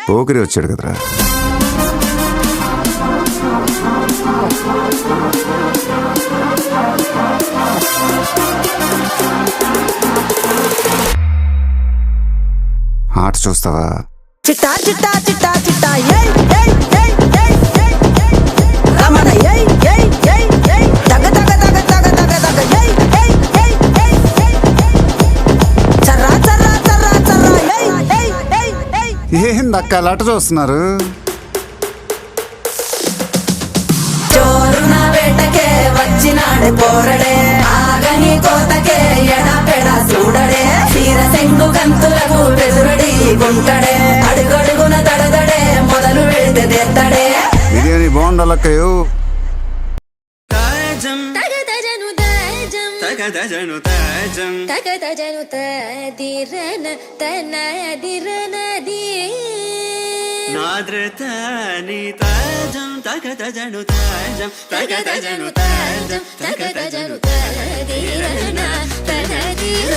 పోకిరి వచ్చాడు కదరా. ఆట చూస్తావా? చిట్టా చిట్టా చిట్టా చిట్టా ఏయ్ ఏయ్ ఏయ్ ఏయ్ ఏయ్ రమణ ఏయ్ ఏయ్ ఏయ్ ఏయ్ తగ తగ తగ తగ తగ తగ ఏయ్ ఏయ్ ఏయ్ ఏయ్ ఏయ్ చర్రా చర్రా చర్రా చర్రా ఏయ్ ఏయ్ ఏయ్ ఏయ్. ఏందక్క అలా చూస్తున్నారు? చోరున వేటకే వచ్చినాడు పోరడే, ఆగని కోతకే ఎడపెడ చూడడే, తీర సెంగు గంతులకు బెదురడి గుంటడే, అడుగడుగున తడదడే మొదలు పెడితే తెత్తడే. బిర్యానీ బాగుండాలక్కయ్యో. నాద్రతని తాజం తగతజను తాజం తగతజను తాజం తగతజను తగదీరన తనదీర